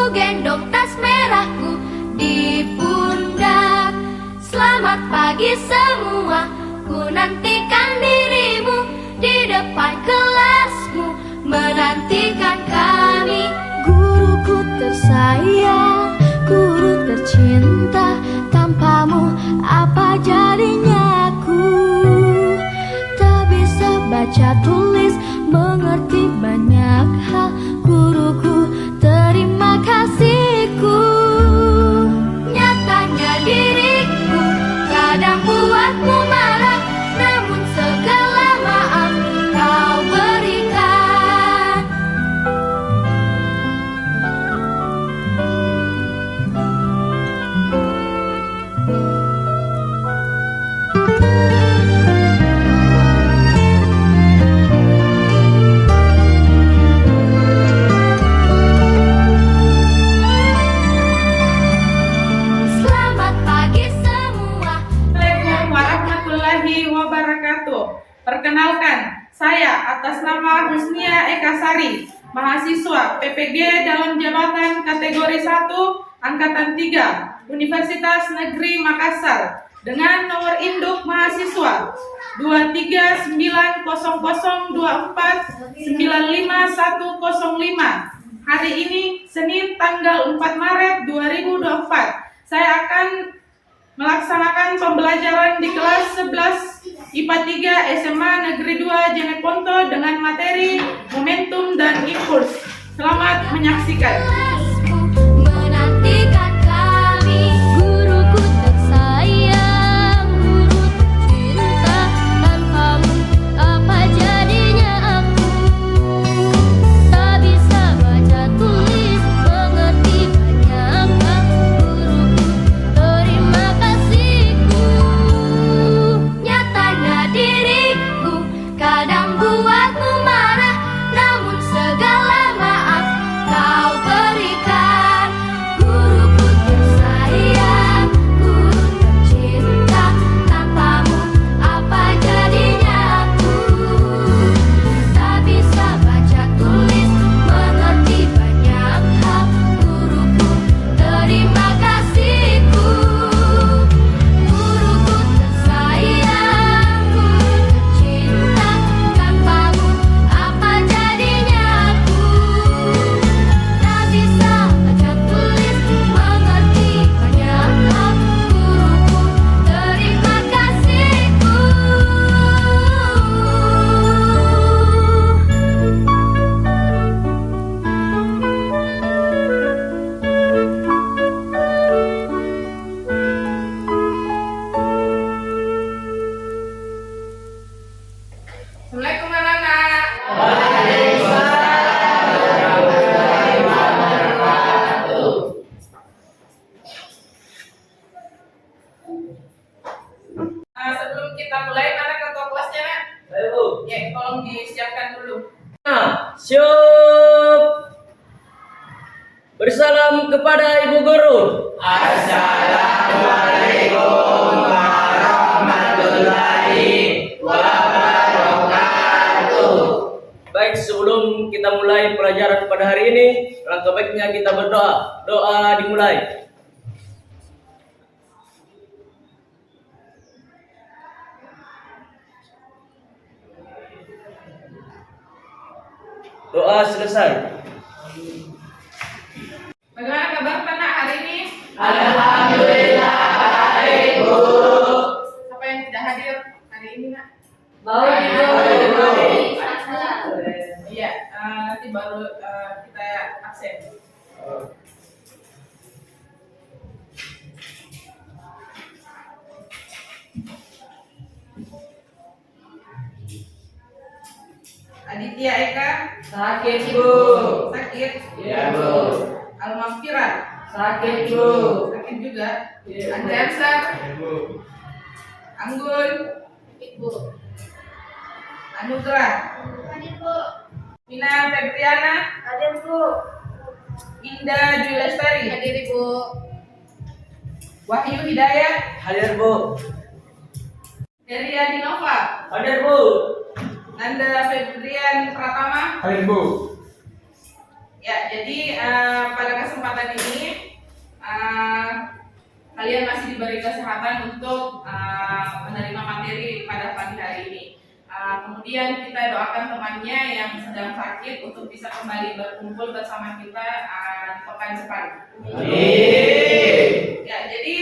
gendong tas merahku di pundak. Selamat pagi semua, ku nantikan dirimu di depan kelasmu, menantikan kami. Guruku tersayang, guru tercinta, tanpamu apa jadinya aku? Tak bisa baca tulis, mengerti banyak hal. Guruku, terima kasihku. Nyatanya diriku kadang buatmu marah, namun segala maaf kau berikan. Selamat pagi semua. Assalamualaikum warahmatullahi wabarakatuh. Perkenalkan, saya atas nama Husnia Ekasari, mahasiswa PPG dalam jabatan kategori 1 Angkatan 3 Universitas Negeri Makassar dengan nomor induk mahasiswa 2310024955105. Hari ini Senin tanggal 4 Maret 2024. Saya akan melaksanakan pembelajaran di kelas 11 IPA 3 SMA Negeri 2 Jeneponto dengan materi momentum dan impuls. Selamat menyaksikan. Menantikan kami. Guruku tersayang, guru tercinta, tanpamu apa jadinya aku? Tak bisa baca tulis, mengerti banyak hal. Guruku, terima kasihku. Nyatanya diriku kadang buatmu marah, namun segala maaf kau berikan. Guruku tersayang, guru tercinta, tanpamu apa jadinya aku? Tak bisa baca tulis, mengerti banyak hal. Guruku, terima kasihku. Guruku tersayang, guru tercinta, tanpamu apa jadinya aku? Tak bisa baca tulis, mengerti banyak hal. Guruku, terima kasihku. Assalamualaikum anak-anak. Sebelum kita mulai, mana ketua kelasnya, Nak? Ya, tolong disiapkan dulu. Syup. Bersalam kepada Ibu Guru. Assalamualaikum warahmatullahi wabarakatuh. Baik, sebelum kita mulai pelajaran pada hari ini, alangkah baiknya kita berdoa. Doa dimulai. Doa selesai. Bagaimana kabar anak hari ini? Alhamdulillah baik, Bu. Siapa yang tidak hadir hari ini, Nak? Iya, nanti baru kita absen. Aditya Eka Sakit, Bu. sakit. Iya, Bu. Almafira Sakit, Bu. sakit juga. Iya, Bu. Andreansar, Bu. Anggun, Ibu. Anugrah, Hadir, Bu. Mina Febriana, Hadir, Bu. Indah Dwi Lestari, Hadir, Ibu. Wahyu Hidayat, Hadir, Bu. Deria Dinova, Hadir, Bu. Nanda Febrian Pratama. Hadir, Bu. Ya, jadi pada kesempatan kesempatan ini kalian masih diberi kesehatan untuk menerima materi pada pagi hari ini. Kemudian kita doakan temannya yang sedang sakit untuk bisa kembali berkumpul bersama kita di pekan depan. Ya, jadi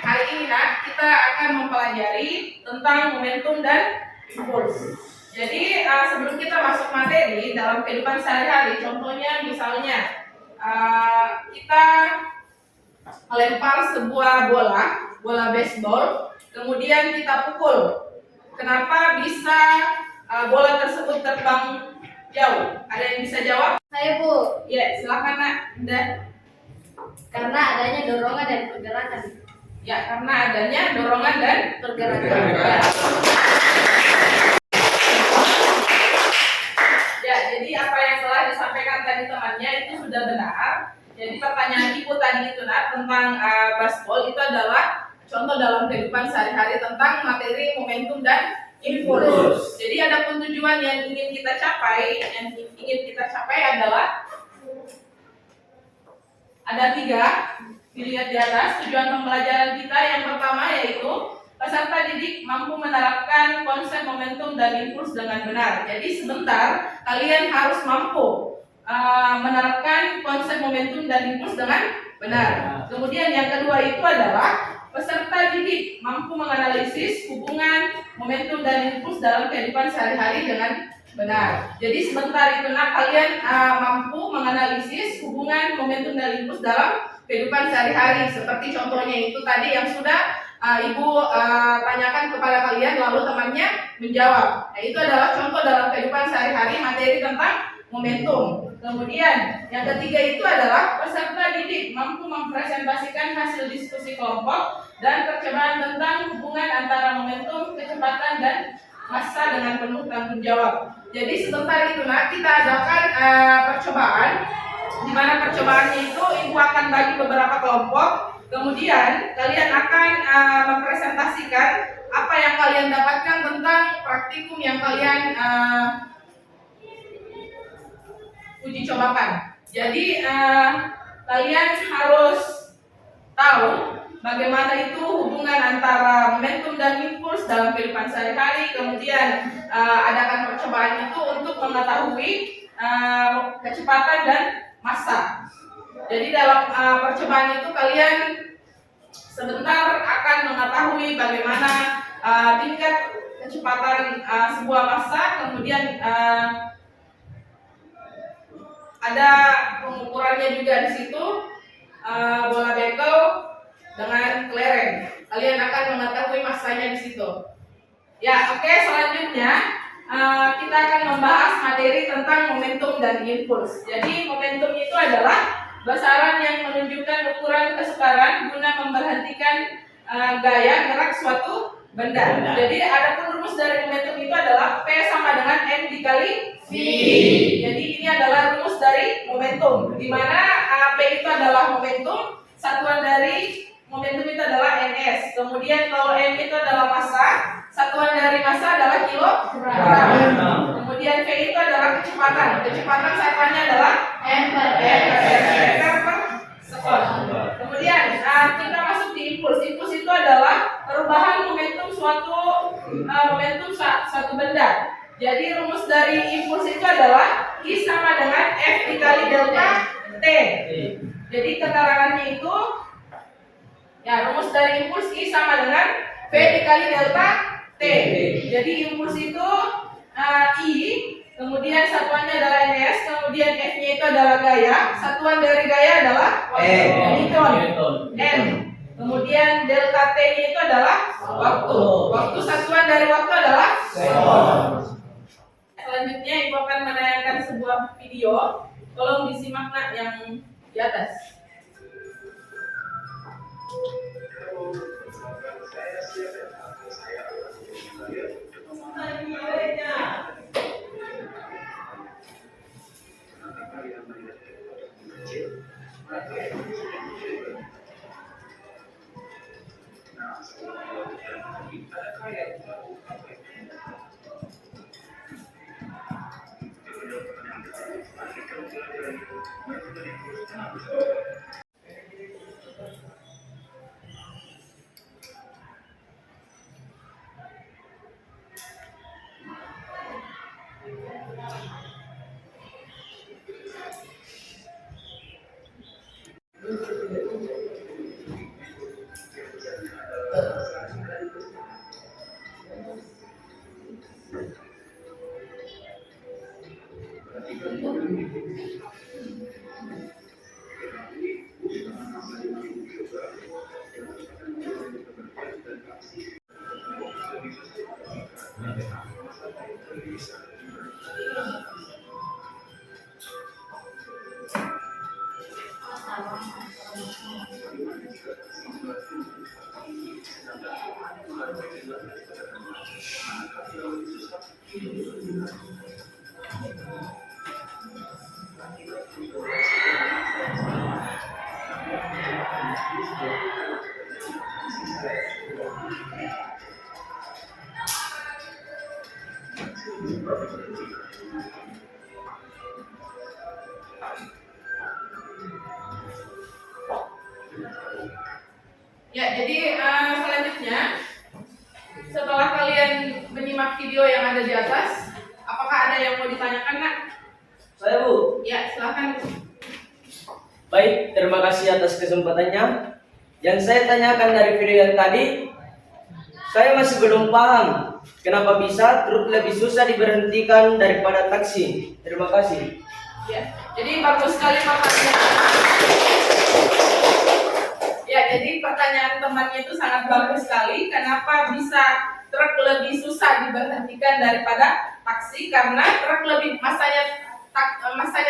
hari ini kita akan mempelajari tentang momentum dan impuls. Jadi sebelum kita masuk materi dalam kehidupan sehari-hari, contohnya misalnya kita melempar sebuah bola baseball, kemudian kita pukul. Kenapa bisa bola tersebut terbang jauh? Ada yang bisa jawab? Saya Bu, Ya, silakan Nak. Dan karena adanya dorongan dan pergerakan. ya, karena adanya dorongan dan Pergerakan. Ya, jadi apa yang telah disampaikan tadi temannya itu sudah benar. Jadi pertanyaan ibu tadi itu tentang baseball itu adalah contoh dalam kehidupan sehari-hari tentang materi momentum dan impuls. Jadi ada tujuan yang ingin kita capai, adalah ada 3. Dilihat di atas tujuan pembelajaran kita. Yang pertama yaitu peserta didik mampu menerapkan konsep momentum dan impuls dengan benar. Jadi sebentar kalian harus mampu menerapkan konsep momentum dan impuls dengan benar. Kemudian yang kedua itu adalah peserta didik mampu menganalisis hubungan momentum dan impuls dalam kehidupan sehari-hari dengan benar. Jadi sebentar itu kalian mampu menganalisis hubungan momentum dan impuls dalam kehidupan sehari-hari. Seperti contohnya itu tadi yang sudah Ibu tanyakan kepada kalian lalu temannya menjawab. Nah, itu adalah contoh dalam kehidupan sehari-hari materi tentang momentum. Kemudian yang ketiga itu adalah peserta didik mampu mempresentasikan hasil diskusi kelompok dan percobaan tentang hubungan antara momentum, kecepatan dan massa dengan penuh tanggung jawab. Jadi sebentar itu kita adakan percobaan, di mana percobaannya itu ibu akan bagi beberapa kelompok. Kemudian kalian akan mempresentasikan apa yang kalian dapatkan tentang praktikum yang kalian uji cobakan. Jadi kalian harus tahu bagaimana itu hubungan antara momentum dan impuls dalam kehidupan sehari-hari. Kemudian adakan percobaan itu untuk mengetahui kecepatan dan massa. Jadi dalam percobaan itu kalian sebentar akan mengetahui bagaimana tingkat kecepatan sebuah massa. Kemudian ada pengukurannya juga di situ, bola bekel dengan kelereng. Kalian akan mengetahui massanya di situ. Ya, oke. Selanjutnya kita akan membahas materi tentang momentum dan impuls. Jadi momentum itu adalah besaran yang menunjukkan ukuran kesukaran guna memberhentikan gaya gerak suatu benda. Jadi adapun rumus dari momentum itu adalah P sama dengan M dikali V. Jadi ini adalah rumus dari momentum, di mana P itu adalah momentum, satuan dari momentum itu adalah ns. Kemudian kalau M itu adalah massa, satuan dari massa adalah kilogram. Kemudian V itu adalah kecepatan. Kecepatan satuannya adalah meter per sekon. Kemudian kita masuk di impuls. Impuls itu adalah perubahan momentum suatu benda. Jadi rumus dari impuls itu adalah I sama dengan F dikali delta T. Jadi keterangannya itu ya, rumus dari impuls I sama dengan V dikali delta T. Jadi impuls itu I, kemudian satuannya adalah ns, kemudian F-nya itu adalah gaya, satuan dari gaya adalah Newton, N. Kemudian delta T-nya itu adalah waktu. Waktu satuan dari waktu adalah sekon. Selanjutnya ibu akan menayangkan sebuah video. Tolong disimak yang di atas. Ya, jadi selanjutnya setelah kalian menyimak video yang ada di atas, apakah ada yang mau ditanyakan, Nak? Saya Bu. Ya, silakan. Baik, terima kasih atas kesempatannya. Yang saya tanyakan dari video yang tadi, saya masih belum paham kenapa bisa truk lebih susah diberhentikan daripada taksi. Terima kasih. Ya, jadi bagus sekali pertanyaan. Ya, jadi pertanyaan temannya itu sangat bagus sekali. Kenapa bisa truk lebih susah diberhentikan daripada taksi? Karena truk lebih masanya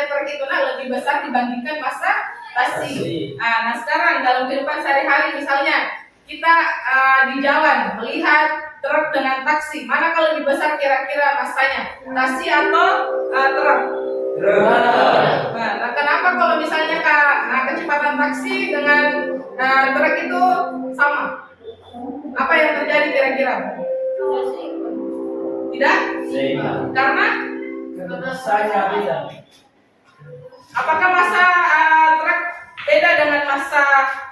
truk itu lebih besar dibandingkan masa taksi. Nah, sekarang dalam kehidupan sehari-hari misalnya kita di jalan melihat truk dengan taksi, mana kalau lebih besar kira-kira masanya, taksi atau truk? Nah, kenapa kalau misalnya kecepatan taksi dengan truk itu sama? Apa yang terjadi kira-kira? Tidak? Karena Saya beda. apakah masa truk beda dengan masa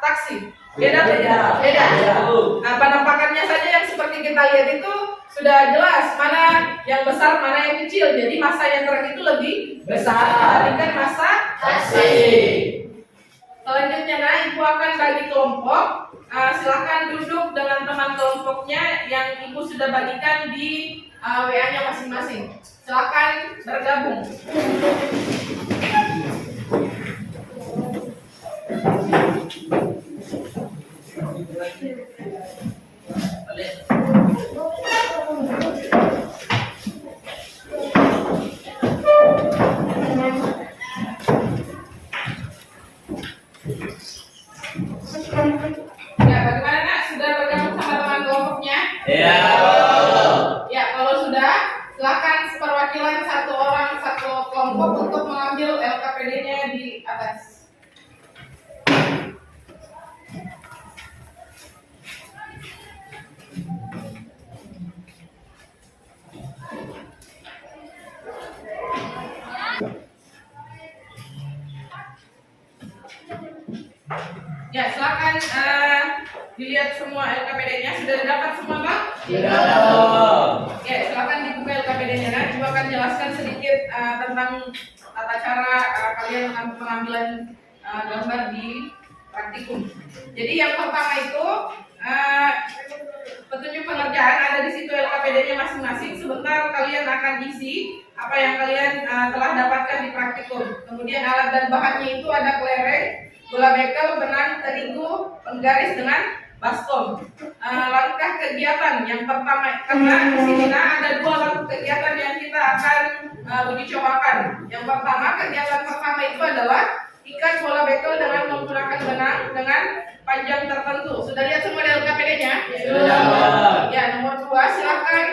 taksi? Beda. Nah, penampakannya saja yang seperti kita lihat itu sudah jelas mana yang besar, mana yang kecil. Jadi masa yang truk itu lebih besar dibandingkan masa taksi. Selanjutnya, nah, Ibu akan bagi kelompok. Silakan duduk dengan teman kelompoknya yang Ibu sudah bagikan di WA-nya masing-masing. Silakan bergabung. Ya, bagaimana, Nak? Sudah bergabung sama teman kelompoknya? Ya. Ya, kalau sudah, silakan perwakilan satu orang satu kelompok untuk mengambil LKPD-nya di atas. Ya, silakan dilihat semua LKPD-nya. Sudah didapat semua, Pak? Ya, silakan dibuka LKPD-nya. Nah, Ibu akan jelaskan sedikit tentang tata cara kalian pengambilan gambar di praktikum. Jadi yang pertama itu petunjuk pengerjaan ada di situ LKPD-nya masing-masing. Sebentar kalian akan isi apa yang kalian telah dapatkan di praktikum. Kemudian alat dan bahannya itu ada kelereng, bola bekel, benang, terigu, penggaris dengan baskom. Langkah kegiatan yang pertama, karena di sini ada dua langkah kegiatan yang kita akan uji cobakan. Yang pertama, kegiatan pertama itu adalah ikat bola bekel dengan menggunakan benang dengan panjang tertentu. Sudah lihat semua di LKPD-nya? Sudah. Ya, nomor 2, silakan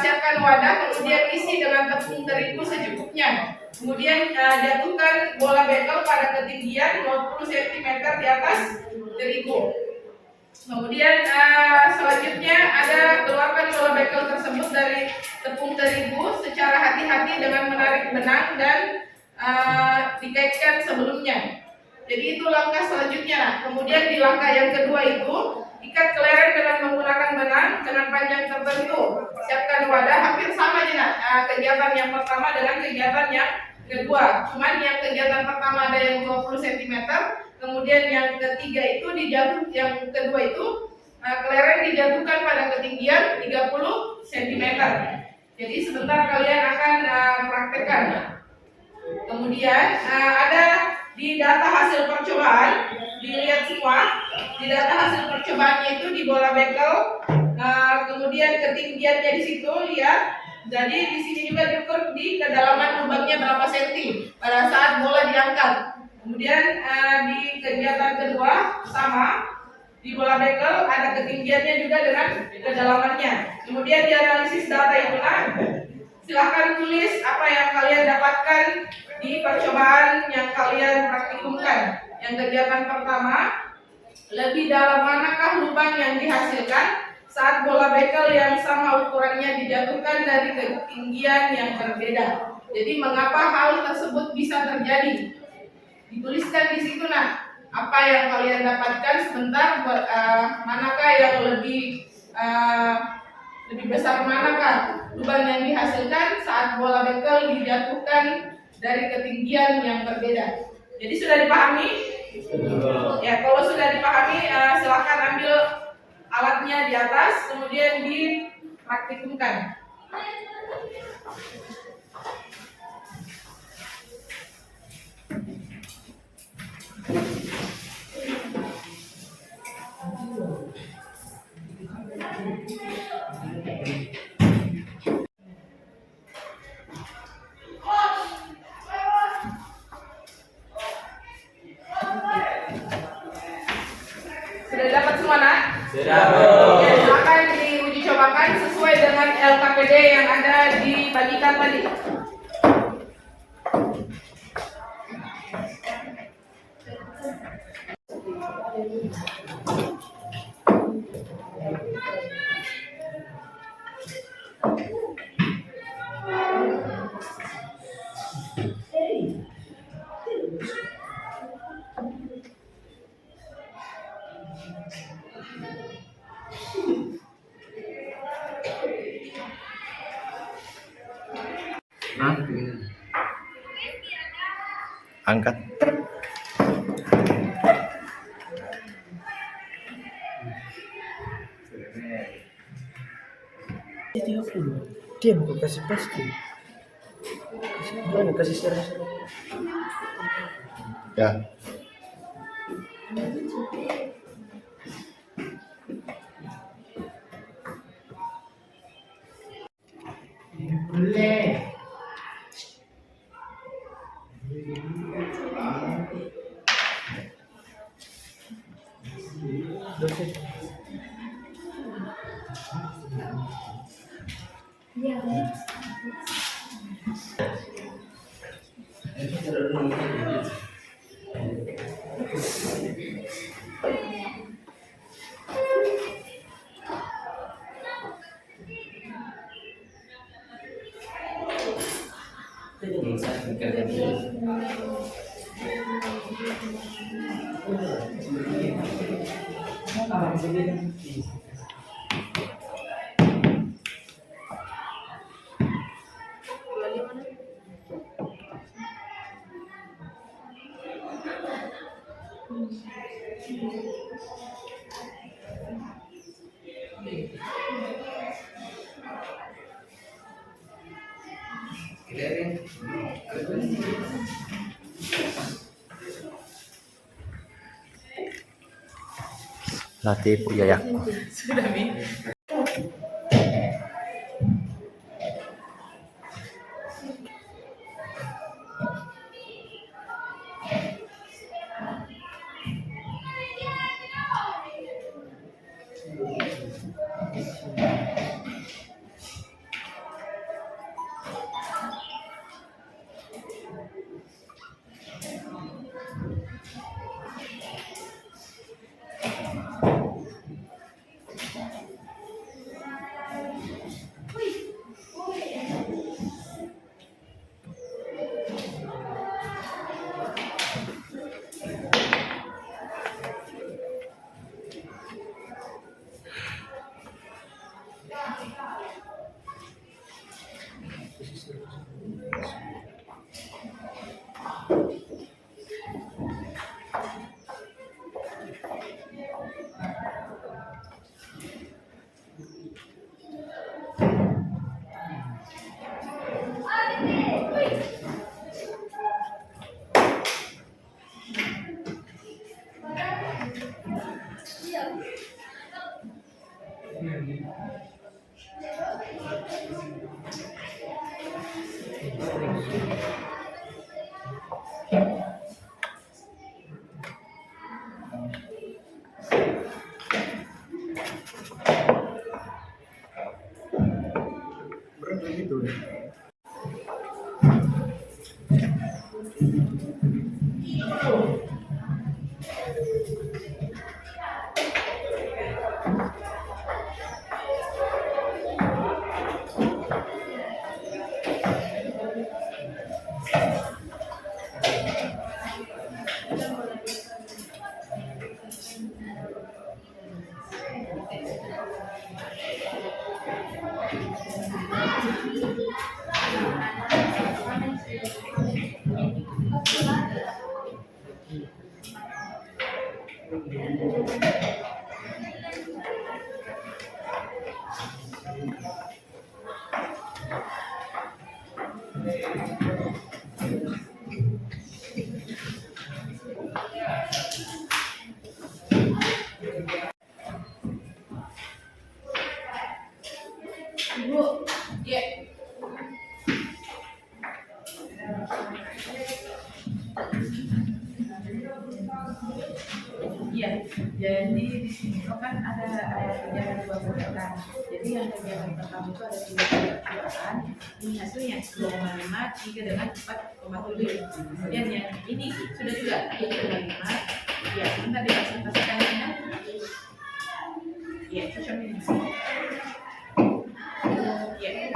siapkan wadah, kemudian isi dengan tepung terigu secukupnya. Kemudian jatuhkan bola bekel pada ketinggian 20 cm di atas terigu. Kemudian selanjutnya ada keluarkan bola bekel tersebut dari tepung terigu secara hati-hati dengan menarik benang dan dikaitkan sebelumnya. Jadi itu langkah selanjutnya. Nah, kemudian di langkah yang kedua itu ikat kelereng dengan menggunakan benang dengan panjang tertentu. Siapkan wadah, hampir sama aja. Kegiatan yang pertama dengan kegiatan yang kedua. Cuman yang kegiatan pertama ada yang 20 cm, kemudian yang ketiga itu yang kedua itu kelereng dijatuhkan pada ketinggian 30 cm. Jadi sebentar kalian akan praktekkan. Kemudian ada di data hasil percobaan, dilihat semua. Di data hasil percobaannya itu di bola bekel, kemudian ketinggiannya di situ lihat. Jadi di sini juga diukur di kedalaman lubangnya berapa senti pada saat bola diangkat. Kemudian di kegiatan kedua sama di bola bekel ada ketinggiannya juga dengan kedalamannya. Kemudian di analisis data itu silahkan tulis apa yang kalian dapatkan di percobaan yang kalian praktikumkan. Yang kegiatan pertama, lebih dalam manakah lubang yang dihasilkan saat bola bekel yang sama ukurannya dijatuhkan dari ketinggian yang berbeda. Jadi mengapa hal tersebut bisa terjadi? Dituliskan di situ apa yang kalian dapatkan sebentar, manakah yang lebih besar, manakah lubang yang dihasilkan saat bola bekel dijatuhkan dari ketinggian yang berbeda. Jadi sudah dipahami? Ya, kalau sudah dipahami, silakan ambil alatnya di atas, kemudian dipraktikumkan. Sudah dapat semua, nak? Sudah, Bu. Ya, akan diuji cobakan sesuai dengan LKPD yang ada dibagikan tadi. Angkat. Diam, kau kasih pasti. Mana kasih share? Ya. Boleh. Latih ya. Sudah, Mi. Ibu, ya. Iya, jadi di sini itu kan ada kegiatan dua kegiatan. Jadi yang kegiatan pertama itu ada dua kejuaraan. Ini hasilnya 2,5, 3 dengan 4,7. Kemudian yang ini sudah juga 3,5. Ya, minta dipresentasikan ya. Ya, social media. Ya.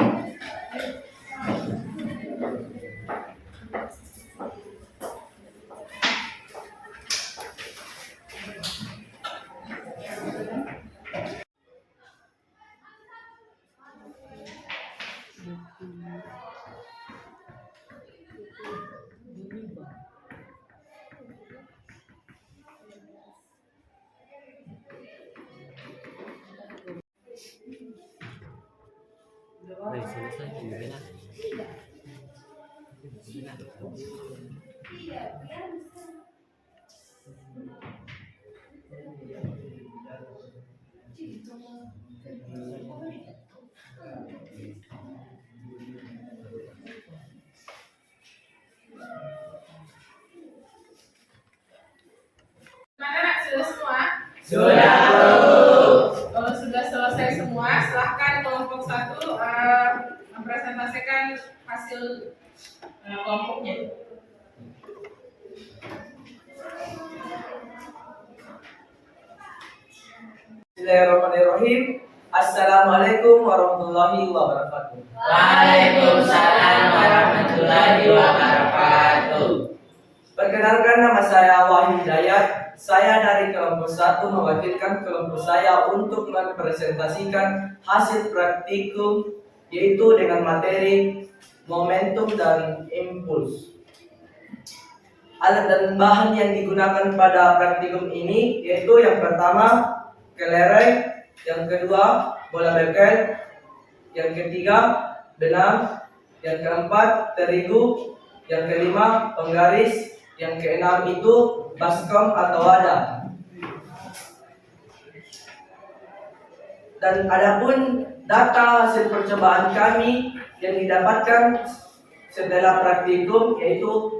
Mana nak sudah semua? Sudah. Kalau sudah selesai semua, silahkan kelompok 1 mempresentasikan hasil kelompoknya. Bismillahirrahmanirrahim. Assalamualaikum warahmatullahi wabarakatuh. Waalaikumsalam warahmatullahi wabarakatuh. Perkenalkan, nama saya Wahyu Hidayat. Saya dari kelompok 1 mewakilkan kelompok saya untuk mempresentasikan hasil praktikum, yaitu dengan materi momentum dan impuls. Alat dan bahan yang digunakan pada praktikum ini yaitu yang pertama kelereng, yang kedua bola bekel, yang ketiga benang, yang keempat terigu, yang kelima penggaris, yang keenam itu baskom atau wadah. Dan adapun data hasil percobaan kami yang didapatkan setelah praktikum yaitu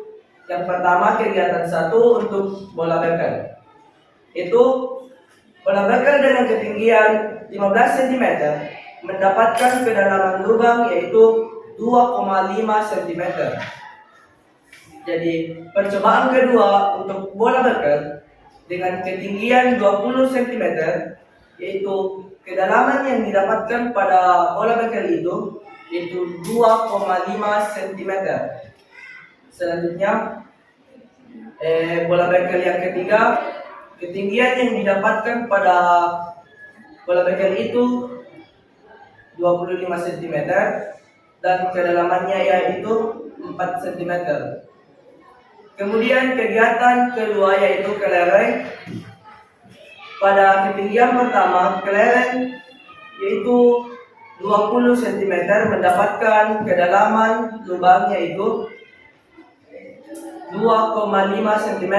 yang pertama kegiatan 1 untuk bola bekel. Itu bola bekel dengan ketinggian 15 cm mendapatkan kedalaman lubang yaitu 2,5 cm. Jadi percobaan kedua untuk bola bekel dengan ketinggian 20 cm yaitu kedalaman yang didapatkan pada bola bekel itu yaitu 2,5 cm. Selanjutnya bola bekel yang ketiga, ketinggian yang didapatkan pada bola bekel itu 25 cm dan kedalamannya yaitu 4 cm. Kemudian kegiatan kedua yaitu kelereng. Pada ketinggian pertama kelereng yaitu 20 cm mendapatkan kedalaman lubang yaitu 2,5 cm.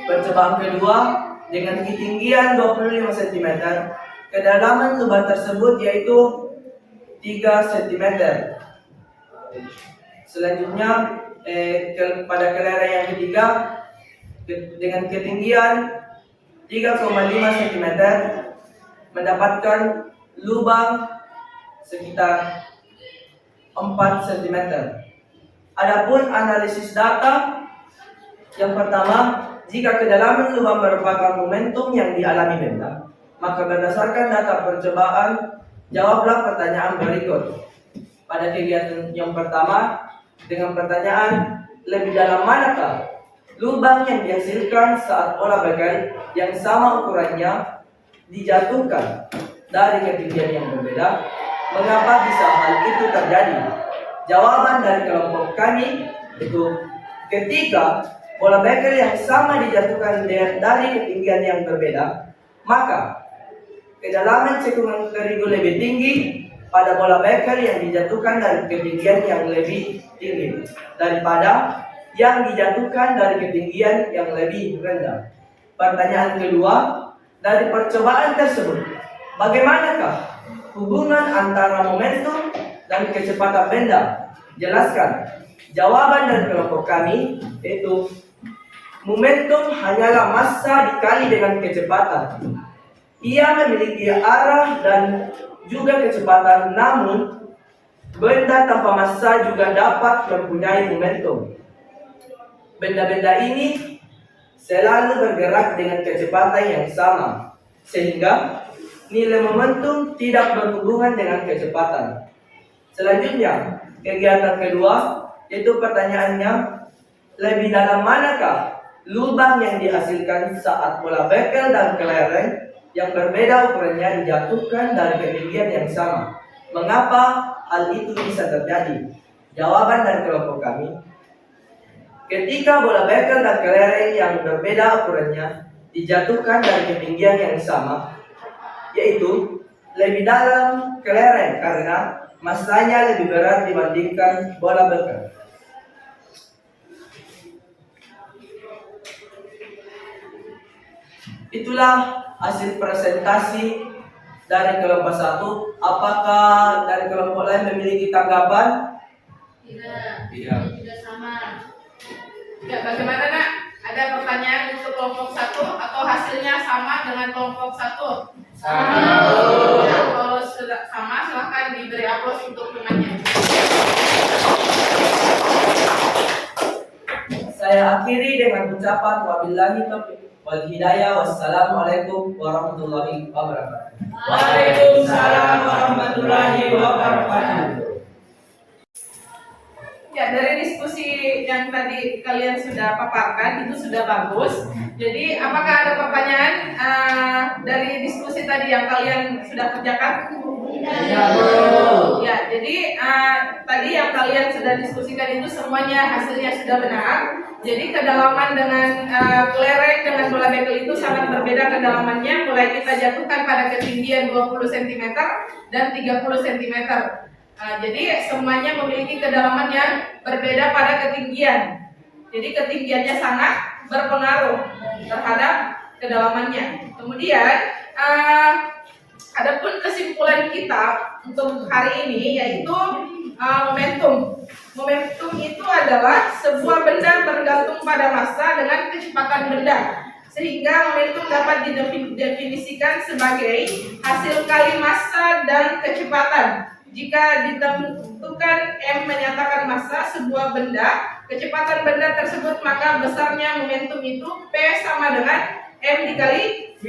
Percobaan kedua dengan ketinggian 25 cm, kedalaman lubang tersebut yaitu 3 cm. Selanjutnya pada kelereng yang ketiga dengan ketinggian 3,5 cm mendapatkan lubang sekitar 4 cm. Adapun analisis data yang pertama, jika kedalaman lubang merupakan momentum yang dialami benda, maka berdasarkan data percobaan jawablah pertanyaan berikut. Pada kegiatan yang pertama dengan pertanyaan lebih dalam manakah lubang yang dihasilkan saat bola bekel yang sama ukurannya dijatuhkan dari ketinggian yang berbeda, mengapa bisa hal itu terjadi? Jawaban dari kelompok kami itu ketika bola bekel yang sama dijatuhkan dari ketinggian yang berbeda, maka kedalaman cekungan terigu lebih tinggi pada bola bekel yang dijatuhkan dari ketinggian yang lebih tinggi daripada yang dijatuhkan dari ketinggian yang lebih rendah. Pertanyaan kedua, dari percobaan tersebut, bagaimanakah hubungan antara momentum dan kecepatan benda? Jelaskan. Jawaban dari kelompok kami yaitu momentum hanyalah massa dikali dengan kecepatan. Ia memiliki arah dan juga kecepatan, namun benda tanpa massa juga dapat mempunyai momentum. Benda-benda ini selalu bergerak dengan kecepatan yang sama, sehingga nilai momentum tidak berhubungan dengan kecepatan. Selanjutnya, kegiatan kedua, yaitu pertanyaannya, lebih dalam manakah lubang yang dihasilkan saat bola bekel dan kelereng yang berbeda ukurannya dijatuhkan dari ketinggian yang sama? Mengapa hal itu bisa terjadi? Jawaban dari kelompok kami, ketika bola bekel dan kelereng yang berbeda ukurannya dijatuhkan dari ketinggian yang sama, yaitu lebih dalam kelereng karena massanya lebih berat dibandingkan bola bekel. Itulah hasil presentasi dari kelompok 1. Apakah dari kelompok lain memiliki tanggapan? Tidak. Tidak. Juga sama. Ya, bagaimana nak? Ada pertanyaan untuk kelompok 1 atau hasilnya sama dengan kelompok 1? Sama. Ya, kalau sudah sama, silahkan diberi aplaus untuk temannya. Saya akhiri dengan ucapan wabillahi taufiq wal hidayah. Wassalamualaikum warahmatullahi wabarakatuh. Waalaikumsalam warahmatullahi wabarakatuh. Ya, dari diskusi yang tadi kalian sudah paparkan itu sudah bagus. Jadi, apakah ada pertanyaan dari diskusi tadi yang kalian sudah kerjakan? Ya, jadi tadi yang kalian sudah diskusikan itu semuanya hasilnya sudah benar. Jadi kedalaman dengan kelereng dengan bola bekel itu sangat berbeda kedalamannya. Mulai kita jatuhkan pada ketinggian 20 cm dan 30 cm. Jadi semuanya memiliki kedalaman yang berbeda pada ketinggian. Jadi ketinggiannya sangat berpengaruh terhadap kedalamannya. Kemudian adapun kesimpulan kita untuk hari ini yaitu momentum. Momentum itu adalah sebuah benda bergantung pada massa dengan kecepatan benda. Sehingga momentum dapat didefinisikan sebagai hasil kali massa dan kecepatan. Jika ditentukan M menyatakan massa sebuah benda, kecepatan benda tersebut, maka besarnya momentum itu P sama dengan M dikali V.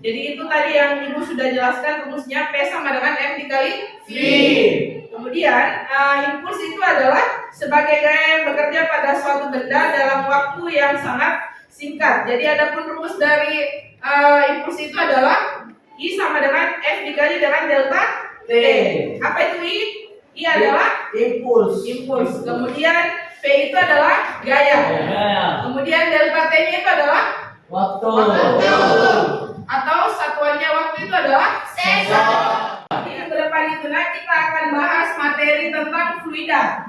Jadi itu tadi yang Ibu sudah jelaskan rumusnya, P sama dengan M dikali V. Kemudian impuls itu adalah sebagai gaya yang bekerja pada suatu benda dalam waktu yang sangat singkat. Jadi adapun rumus dari impuls itu adalah I sama dengan F dikali dengan delta T. Apa itu I? I adalah Impuls. Kemudian P itu adalah gaya. Kemudian delta T-nya itu adalah Waktu. Atau satuannya waktu itu adalah second. Di depan itu kita akan bahas materi tentang fluida.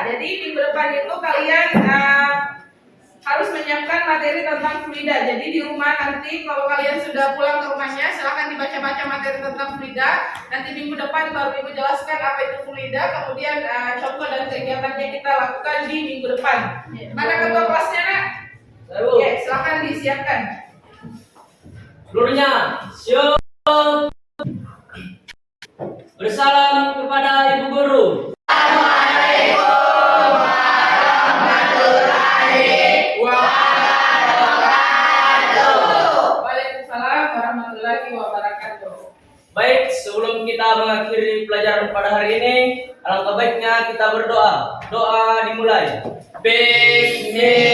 Jadi minggu depan itu kalian harus menyiapkan materi tentang fluida. Jadi di rumah nanti kalau kalian sudah pulang ke rumahnya, silahkan dibaca-baca materi tentang fluida. Nanti minggu depan baru Ibu jelaskan apa itu fluida. Kemudian contoh dan kegiatannya kita lakukan di minggu depan. Mana ketua kelasnya, Nak? Ya, silahkan disiapkan. Seluruhnya, siap. Bersalam kepada Ibu Guru. Waalaikumsalam warahmatullahi wabarakatuh. Baik, sebelum kita mengakhiri pelajaran pada hari ini, alangkah baiknya kita berdoa. Doa dimulai. Bismillah.